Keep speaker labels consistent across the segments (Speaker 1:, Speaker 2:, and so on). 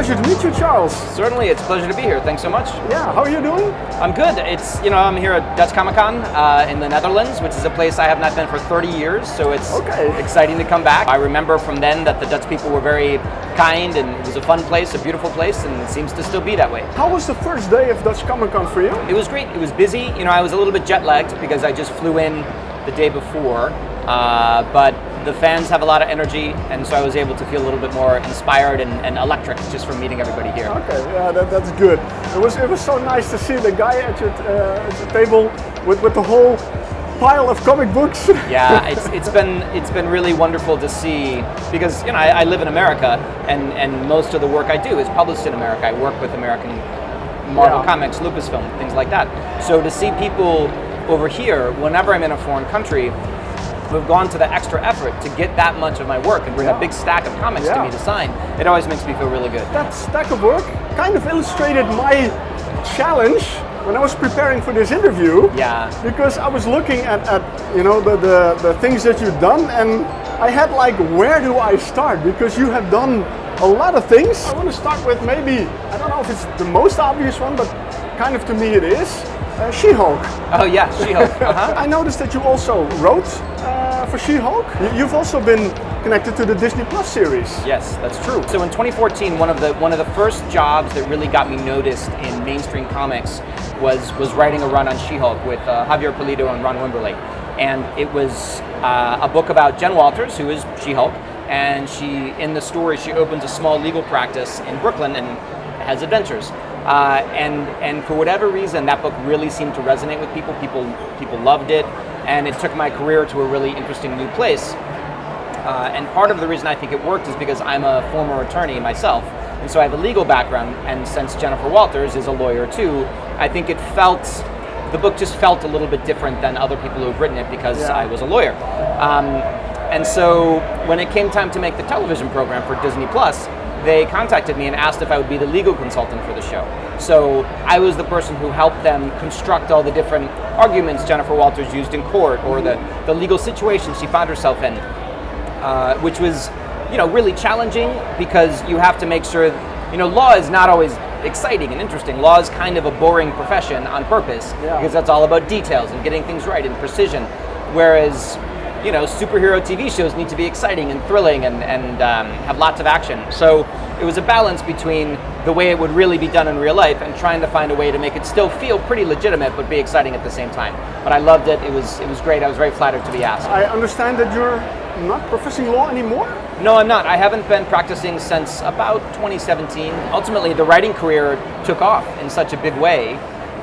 Speaker 1: pleasure to meet you, Charles.
Speaker 2: Certainly, it's a pleasure to be here. Thanks so much.
Speaker 1: Yeah, how are you doing?
Speaker 2: I'm good. I'm here at Dutch Comic-Con in the Netherlands, which is a place I have not been for 30 years, so it's exciting to come back. I remember from then that the Dutch people were very kind, and it was a fun place, a beautiful place, and it seems to still be that way.
Speaker 1: How was the first day of Dutch Comic-Con for you?
Speaker 2: It was great. It was busy. I was a little bit jet-lagged because I just flew in the day before, but the fans have a lot of energy, and so I was able to feel a little bit more inspired and electric just from meeting everybody here.
Speaker 1: Okay, yeah, that's good. It was so nice to see the guy at your table with the whole pile of comic books.
Speaker 2: Yeah, it's been really wonderful to see, because I live in America, and most of the work I do is published in America. I work with American Marvel Comics, Lucasfilm, things like that. So to see people over here, whenever I'm in a foreign country, who have gone to the extra effort to get that much of my work and bring a big stack of comics to me to sign, it always makes me feel really good.
Speaker 1: That stack of work kind of illustrated my challenge when I was preparing for this interview.
Speaker 2: Yeah.
Speaker 1: Because I was looking at the things that you've done, and I had like, where do I start? Because you have done a lot of things. I want to start with maybe, I don't know if it's the most obvious one, but kind of to me it is, She-Hulk.
Speaker 2: Oh yeah, She-Hulk.
Speaker 1: I noticed that you also wrote for She-Hulk. You've also been connected to the Disney Plus series.
Speaker 2: Yes, that's true. So in 2014, one of the first jobs that really got me noticed in mainstream comics was writing a run on She-Hulk with Javier Pulido and Ron Wimberly. And it was a book about Jen Walters, who is She-Hulk, and in the story, she opens a small legal practice in Brooklyn and has adventures. And for whatever reason, that book really seemed to resonate with people. People loved it, and it took my career to a really interesting new place. And part of the reason I think it worked is because I'm a former attorney myself, and so I have a legal background, and since Jennifer Walters is a lawyer too, I think the book just felt a little bit different than other people who have written it because I was a lawyer. And so when it came time to make the television program for Disney Plus, they contacted me and asked if I would be the legal consultant for the show. So I was the person who helped them construct all the different arguments Jennifer Walters used in court, or the legal situation she found herself in, which was, really challenging because you have to make sure, law is not always exciting and interesting. Law is kind of a boring profession on purpose because that's all about details and getting things right and precision, whereas superhero TV shows need to be exciting and thrilling and have lots of action. So it was a balance between the way it would really be done in real life and trying to find a way to make it still feel pretty legitimate but be exciting at the same time. But I loved it. It was great. I was very flattered to be asked.
Speaker 1: I understand that you're not practicing law anymore?
Speaker 2: No, I'm not. I haven't been practicing since about 2017. Ultimately, the writing career took off in such a big way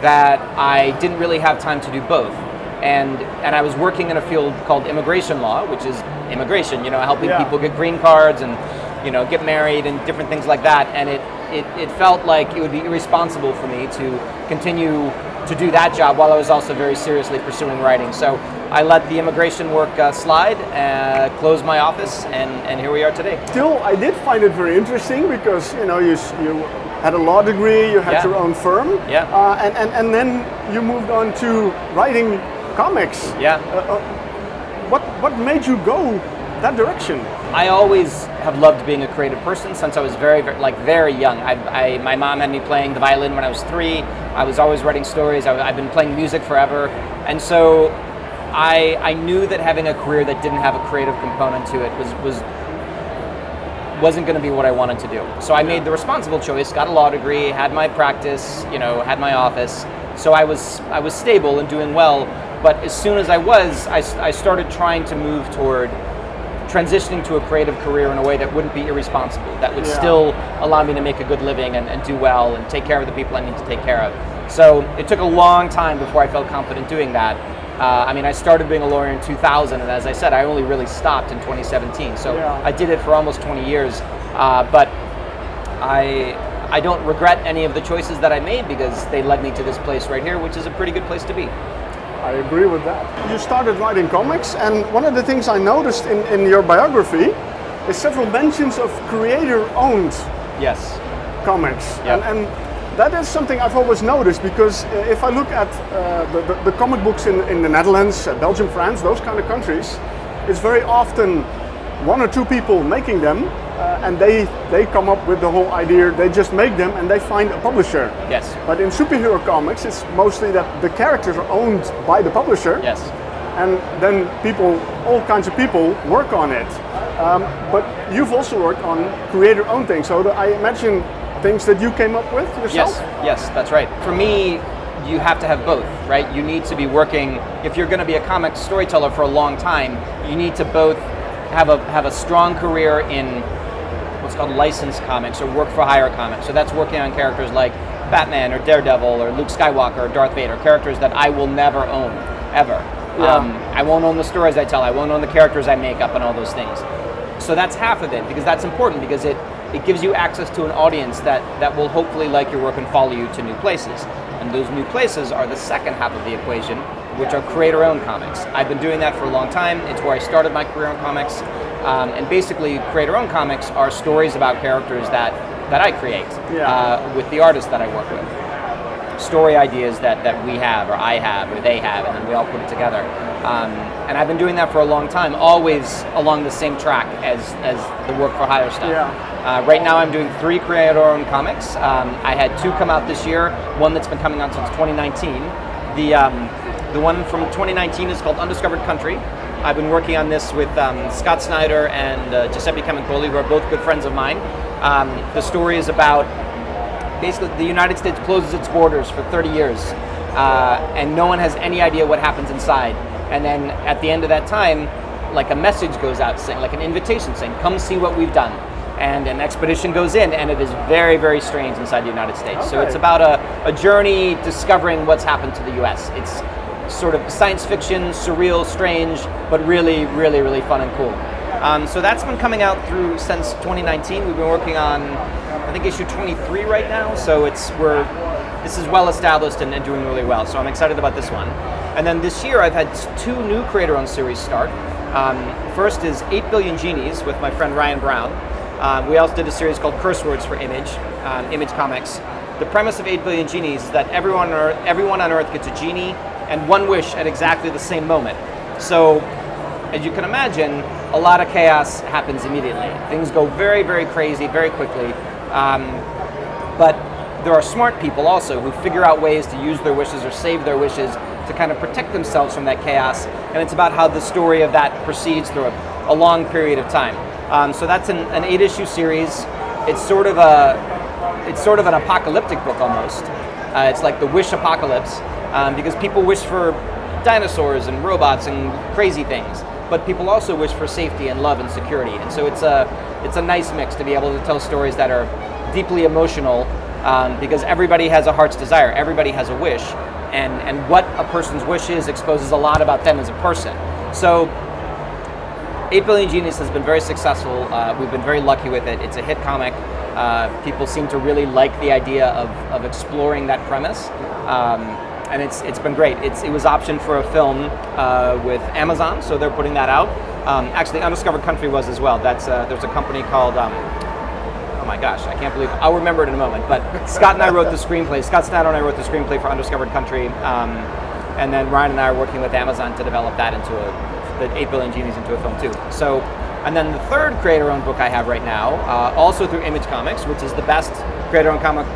Speaker 2: that I didn't really have time to do both. And I was working in a field called immigration law, which is immigration, helping people get green cards and, get married and different things like that. And it felt like it would be irresponsible for me to continue to do that job while I was also very seriously pursuing writing. So I let the immigration work slide, closed my office, and here we are today.
Speaker 1: Still, I did find it very interesting because, you had a law degree, you had your own firm, and then you moved on to writing comics. What made you go that direction?
Speaker 2: I always have loved being a creative person since I was very young. My mom had me playing the violin when I was 3. I was always writing stories. I've been playing music forever, and so I knew that having a career that didn't have a creative component to it wasn't going to be what I wanted to do. So I made the responsible choice, got a law degree, had my practice, had my office. So I was stable and doing well. But as soon as I started trying to move toward transitioning to a creative career in a way that wouldn't be irresponsible, that would still allow me to make a good living and do well and take care of the people I need to take care of. So it took a long time before I felt confident doing that. I started being a lawyer in 2000, and as I said, I only really stopped in 2017. So I did it for almost 20 years, but I don't regret any of the choices that I made because they led me to this place right here, which is a pretty good place to be.
Speaker 1: I agree with that. You started writing comics, and one of the things I noticed in your biography is several mentions of creator-owned comics. And that is something I've always noticed, because if I look at the comic books in the Netherlands, Belgium, France, those kind of countries, it's very often one or two people making them, and they come up with the whole idea. They just make them and they find a publisher.
Speaker 2: Yes.
Speaker 1: But in superhero comics, it's mostly that the characters are owned by the publisher.
Speaker 2: Yes.
Speaker 1: And then all kinds of people work on it. But you've also worked on creator-owned things. So I imagine things that you came up with yourself?
Speaker 2: Yes, that's right. For me, you have to have both, right? You need to be working, if you're going to be a comic storyteller for a long time, you need to both have a strong career in what's called licensed comics or work for hire comics. So that's working on characters like Batman or Daredevil or Luke Skywalker or Darth Vader, characters that I will never own, ever. Yeah. I won't own the stories I tell, I won't own the characters I make up and all those things. So that's half of it, because that's important, because it gives you access to an audience that will hopefully like your work and follow you to new places. And those new places are the second half of the equation, which are creator-owned comics. I've been doing that for a long time. It's where I started my career in comics. And basically, creator-owned comics are stories about characters that I create with the artists that I work with. Story ideas that we have, or I have, or they have, and then we all put it together. And I've been doing that for a long time, always along the same track as the work for hire stuff.
Speaker 1: Yeah.
Speaker 2: Right now I'm doing 3 creator-owned comics. I had 2 come out this year, one that's been coming out since 2019. The one from 2019 is called Undiscovered Country. I've been working on this with Scott Snyder and Giuseppe Camuncoli, who are both good friends of mine. The story is about basically the United States closes its borders for 30 years, and no one has any idea what happens inside. And then at the end of that time, like a message goes out saying, like an invitation saying, come see what we've done. And an expedition goes in, and it is very, very strange inside the United States. Okay. So it's about a journey discovering what's happened to the US. It's sort of science fiction, surreal, strange, but really, really, really fun and cool. So that's been coming out since 2019. We've been working on, I think, issue 23 right now. So this is well established and doing really well. So I'm excited about this one. And then this year I've had 2 new creator-owned series start. First is 8 Billion Genies with my friend Ryan Brown. We also did a series called Curse Words for Image Comics. The premise of 8 Billion Genies is that everyone on Earth gets a genie and one wish at exactly the same moment. So, as you can imagine, a lot of chaos happens immediately. Things go very, very crazy, very quickly. But there are smart people also who figure out ways to use their wishes or save their wishes to kind of protect themselves from that chaos. And it's about how the story of that proceeds through a long period of time. So that's an 8-issue series. It's sort of an apocalyptic book almost. It's like the wish apocalypse, because people wish for dinosaurs and robots and crazy things, but people also wish for safety and love and security. And so it's a nice mix to be able to tell stories that are deeply emotional, because everybody has a heart's desire, everybody has a wish, and what a person's wish is exposes a lot about them as a person. So 8 Billion Genies has been very successful. We've been very lucky with it. It's a hit comic. People seem to really like the idea of exploring that premise. And it's been great. It was optioned for a film with Amazon, so they're putting that out. Actually, Undiscovered Country was as well. There's a company called, oh my gosh, I can't believe it. I'll remember it in a moment. But Scott and I wrote the screenplay. Scott Snyder and I wrote the screenplay for Undiscovered Country. And then Ryan and I are working with Amazon to develop that into the 8 Billion Genies into a film too. So, and then the third creator-owned book I have right now, also through Image Comics, which is the best creator-owned comic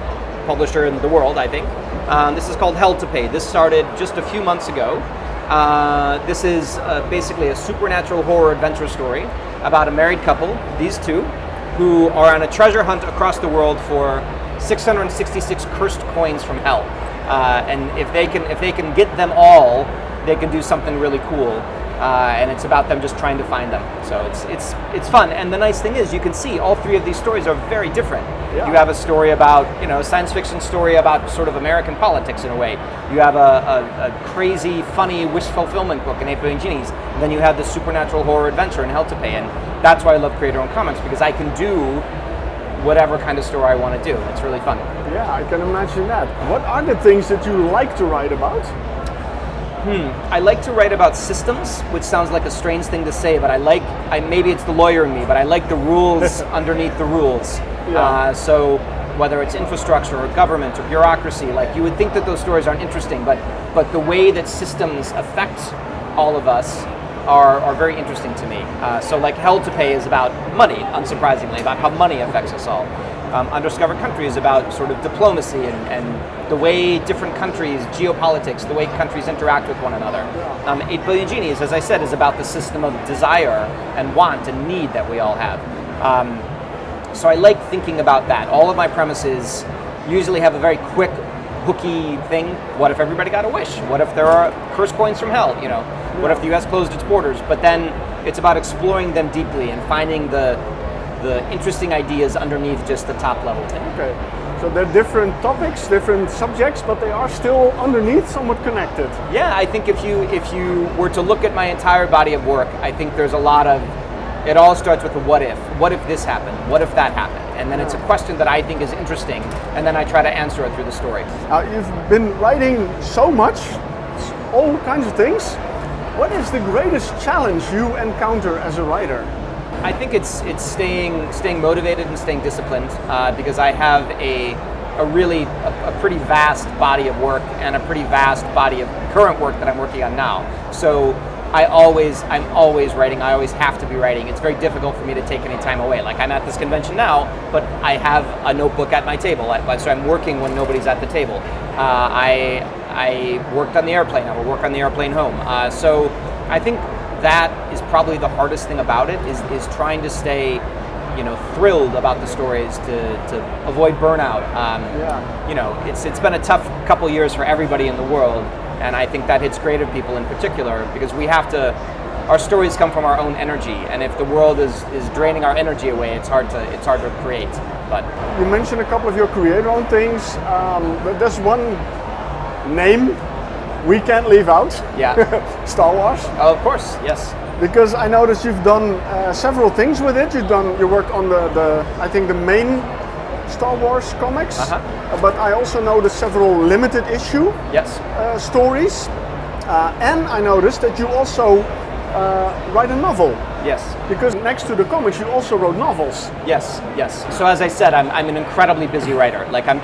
Speaker 2: publisher in the world, I think. This is called Hell to Pay. This started just a few months ago. This is basically a supernatural horror adventure story about a married couple, these two, who are on a treasure hunt across the world for 666 cursed coins from hell. And if they can get them all, they can do something really cool. And it's about them just trying to find them. So it's fun. And the nice thing is, you can see all 3 of these stories are very different. Yeah. You have a story about, a science fiction story about sort of American politics in a way. You have a crazy, funny wish fulfillment book in 8 Billion Genies. And then you have the supernatural horror adventure in Hell to Pay. And that's why I love creator-owned comics, because I can do whatever kind of story I want to do. It's really fun.
Speaker 1: Yeah, I can imagine that. What are the things that you like to write about?
Speaker 2: I like to write about systems, which sounds like a strange thing to say, but maybe it's the lawyer in me, but I like the rules underneath the rules. Yeah. So whether it's infrastructure or government or bureaucracy, like you would think that those stories aren't interesting, but the way that systems affect all of us are very interesting to me. So like Hell to Pay is about money, unsurprisingly, about how money affects us all. Undiscovered Country is about sort of diplomacy and the way different countries, geopolitics, the way countries interact with one another. 8 Billion Genies, as I said, is about the system of desire and want and need that we all have. So I like thinking about that. All of my premises usually have a very quick, hooky thing. What if everybody got a wish? What if there are curse coins from hell? You know, what if the U.S. closed its borders? But then it's about exploring them deeply and finding the interesting ideas underneath just the top level thing.
Speaker 1: Okay, so they're different topics, different subjects, but they are still underneath somewhat connected.
Speaker 2: Yeah, I think if you were to look at my entire body of work, I think there's a lot of, it all starts with a what if. What if this happened? What if that happened? And then it's a question that I think is interesting, and then I try to answer it through the story.
Speaker 1: You've been writing so much, all kinds of things. What is the greatest challenge you encounter as a writer?
Speaker 2: I think it's staying motivated and staying disciplined because I have a pretty vast body of work and a pretty vast body of current work that I'm working on now. So I'm always writing. I always have to be writing. It's very difficult for me to take any time away. Like I'm at this convention now, but I have a notebook at my table, so I'm working when nobody's at the table. I worked on the airplane. I will work on the airplane home. So I think that is probably the hardest thing about it is trying to stay, thrilled about the stories to avoid burnout. It's been a tough couple years for everybody in the world, and I think that hits creative people in particular because our stories come from our own energy, and if the world is draining our energy away, it's hard to create. But
Speaker 1: you mentioned a couple of your creator-owned things, but there's one name we can't leave out.
Speaker 2: Yeah.
Speaker 1: Star Wars.
Speaker 2: Oh, of course, yes.
Speaker 1: Because I noticed you've done several things with it. You worked on the main Star Wars comics, but I also noticed several limited issue stories, and I noticed that you also write a novel.
Speaker 2: Yes.
Speaker 1: Because next to the comics, you also wrote novels.
Speaker 2: Yes. So as I said, I'm an incredibly busy writer. Like I'm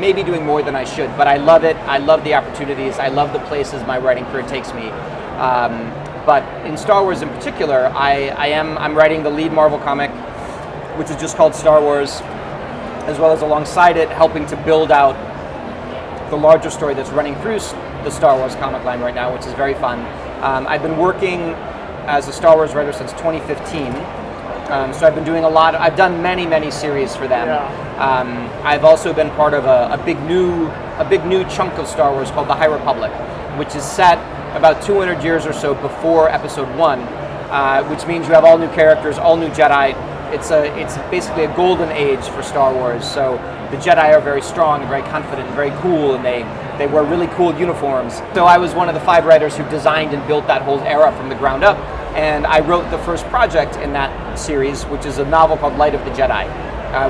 Speaker 2: maybe doing more than I should, but I love it. I love the opportunities. I love the places my writing career takes me. But in Star Wars in particular, I'm writing the lead Marvel comic, which is just called Star Wars, as well as alongside it, helping to build out the larger story that's running through the Star Wars comic line right now, which is very fun. I've been working as a Star Wars writer since 2015. So I've been doing I've done many series for them. Yeah. I've also been part of a big new chunk of Star Wars called the High Republic, which is set about 200 years or so before Episode 1, which means you have all new characters, all new Jedi. It's basically a golden age for Star Wars. So the Jedi are very strong, very confident, very cool, and they wear really cool uniforms. So I was one of the 5 writers who designed and built that whole era from the ground up. And I wrote the first project in that series, which is a novel called Light of the Jedi,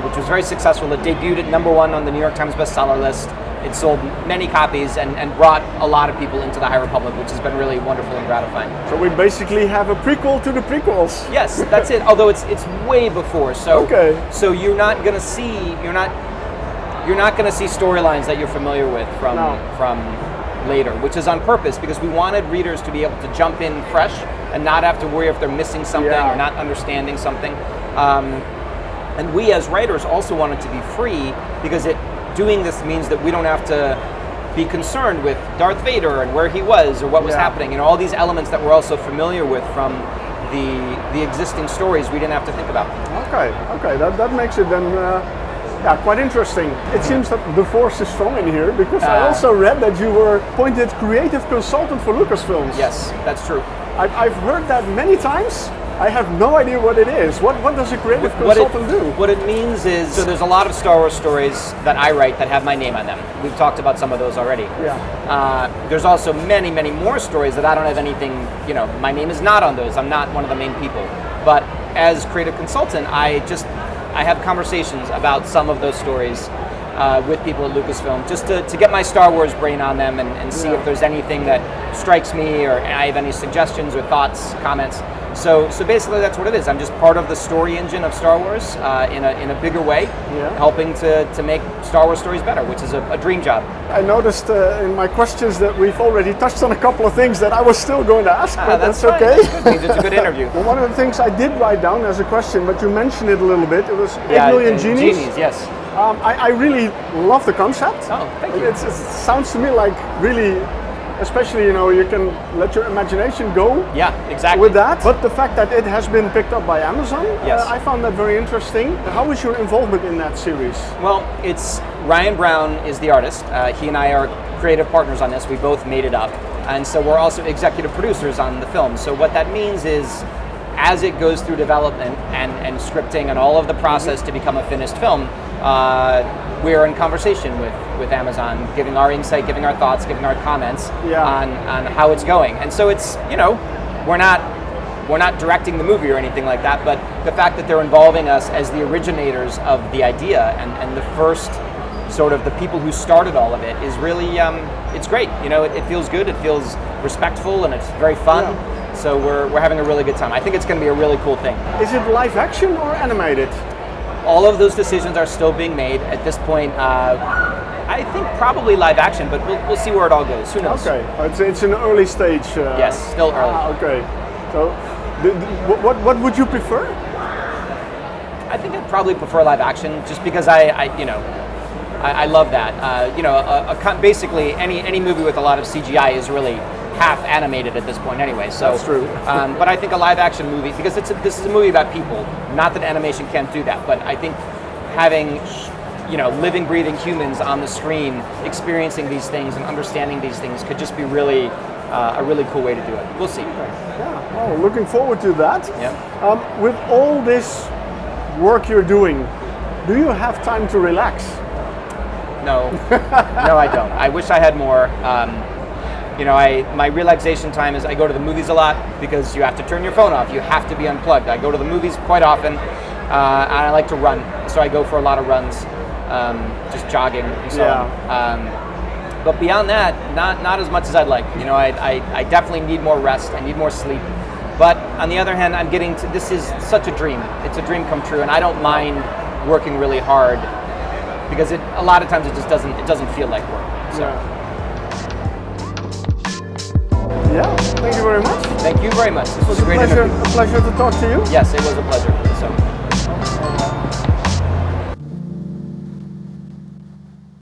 Speaker 2: which was very successful. It debuted at #1 on the New York Times bestseller list. It sold many copies and brought a lot of people into the High Republic, which has been really wonderful and gratifying.
Speaker 1: So we basically have a prequel to the prequels.
Speaker 2: Yes, that's it. Although it's way before. So So you're not gonna see storylines that you're familiar with from later, which is on purpose because we wanted readers to be able to jump in fresh and not have to worry if they're missing something or not understanding something. And we as writers also wanted to be free because doing this means that we don't have to be concerned with Darth Vader and where he was or what was happening, all these elements that we're also familiar with from the existing stories we didn't have to think about.
Speaker 1: Okay, that makes it then quite interesting. It seems that the force is strong in here because I also read that you were appointed creative consultant for Lucasfilm.
Speaker 2: Yes, that's true.
Speaker 1: I've heard that many times. I have no idea what it is. What does a creative consultant do?
Speaker 2: What it means is, so there's a lot of Star Wars stories that I write that have my name on them. We've talked about some of those already.
Speaker 1: Yeah.
Speaker 2: There's also many more stories that I don't have anything, my name is not on those. I'm not one of the main people. But as creative consultant, I have conversations about some of those stories with people at Lucasfilm just to get my Star Wars brain on them and see if there's anything that strikes me or I have any suggestions or thoughts, comments. So basically that's what it is. I'm just part of the story engine of Star Wars in a bigger way, helping to make Star Wars stories better, which is a dream job.
Speaker 1: I noticed in my questions that we've already touched on a couple of things that I was still going to ask, but that's okay.
Speaker 2: That's good. It's a good interview.
Speaker 1: Well, one of the things I did write down as a question, but you mentioned it a little bit, it was 8 Billion Genies.
Speaker 2: Yes.
Speaker 1: I really love the concept.
Speaker 2: Oh, thank you.
Speaker 1: It sounds to me like really, especially, you can let your imagination go.
Speaker 2: Yeah, exactly.
Speaker 1: With that. But the fact that it has been picked up by Amazon,
Speaker 2: yes.
Speaker 1: I found that very interesting. How was your involvement in that series?
Speaker 2: Well, it's Ryan Brown is the artist. He and I are creative partners on this. We both made it up. And so we're also executive producers on the film. So what that means is, as it goes through development and scripting and all of the process to become a finished film, we're in conversation with Amazon, giving our insight, giving our thoughts, giving our comments on how it's going. And so it's, we're not directing the movie or anything like that, but the fact that they're involving us as the originators of the idea and the first sort of the people who started all of it is really, it's great. It feels good, it feels respectful, and it's very fun. Yeah. So we're having a really good time. I think it's going to be a really cool thing.
Speaker 1: Is it live action or animated?
Speaker 2: All of those decisions are still being made at this point. I think probably live action, but we'll see where it all goes. Who knows?
Speaker 1: Okay, it's an early stage.
Speaker 2: Yes, still early.
Speaker 1: Okay, so what would you prefer?
Speaker 2: I think I'd probably prefer live action, just because I love that. Basically any movie with a lot of CGI is really half animated at this point anyway. So
Speaker 1: that's true.
Speaker 2: But I think a live action movie, because this is a movie about people, not that animation can't do that, but I think having living, breathing humans on the screen experiencing these things and understanding these things could just be really a really cool way to do it. We'll see.
Speaker 1: Yeah. Oh, looking forward to that.
Speaker 2: Yeah.
Speaker 1: With all this work you're doing, do you have time to relax?
Speaker 2: No. No, I don't. I wish I had more. My relaxation time is I go to the movies a lot, because you have to turn your phone off. You have to be unplugged. I go to the movies quite often, and I like to run. So I go for a lot of runs, just jogging and so on. But beyond that, not as much as I'd like. I definitely need more rest. I need more sleep. But on the other hand, this is such a dream. It's a dream come true, and I don't mind working really hard, because a lot of times it just doesn't feel like work. So.
Speaker 1: Yeah, thank you very much.
Speaker 2: Thank you very much. This was a great
Speaker 1: pleasure,
Speaker 2: interview.
Speaker 1: A pleasure to talk to you.
Speaker 2: Yes, it was a pleasure. So.